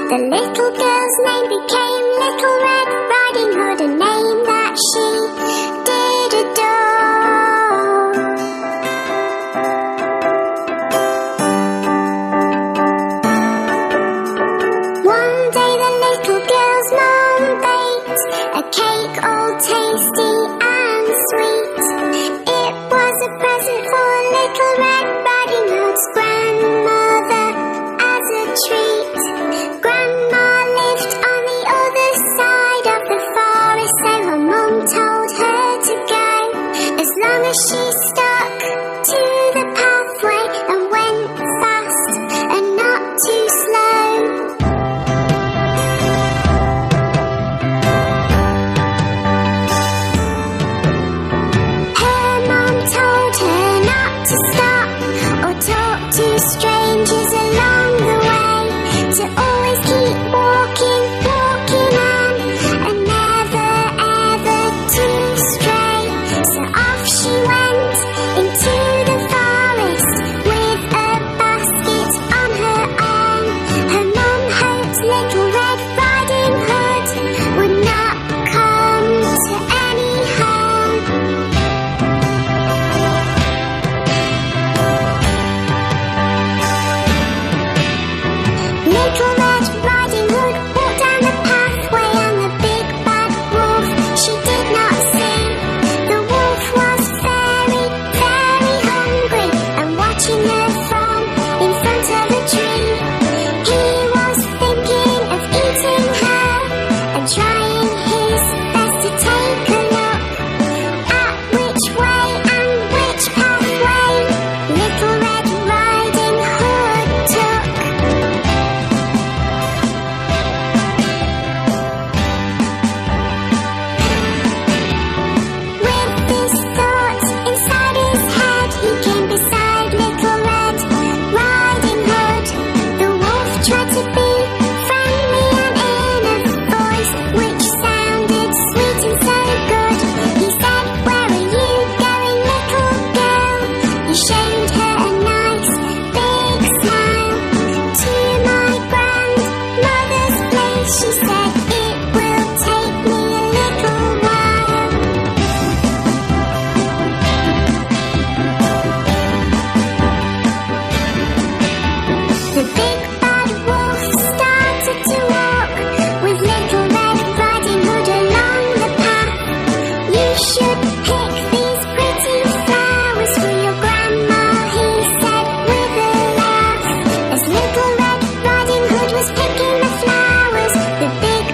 The little girl's name became Little Red Riding Hood, a name that she did adore. One day the little girl's mom baked a cake all tasty and sweet. It was a present for Little Red Riding Hood's grandmother as a treat. Grandma lived on the other side of the forest, so her mum told her to go, as long as she stuck to the pathway and went fast and not too slow. Her mum told her not to stop or talk to strangers along the way, to always keep walking, walking on, and never ever to stray. So off she went into the forest with a basket on her arm. Her mum hoped Little Red Riding Hood would not come to any harm. Little Red Riding Hood walked down the pathway, and the big bad wolf she did not see. The wolf was very, very hungry and watching her from in front of a tree. He was thinking of eating her and trying his best to take a look at which way and which pathway Little Red Riding Hood took. With this thought inside his head, he came beside Little Red Riding Hood. The wolf tried to be friendly and in a voice which sounded sweet and so good. He said, "Where are you going, little girl?" He showed her a nice big smile. "To my grandmother's place," she said, "it will take me a little while." The big bad wolf started to walk with Little Red Riding Hood along the path. "You should pick these pretty flowers for your grandma," he said with a laugh. As Little Red Riding Hood was picking the flowers, the big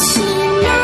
she know?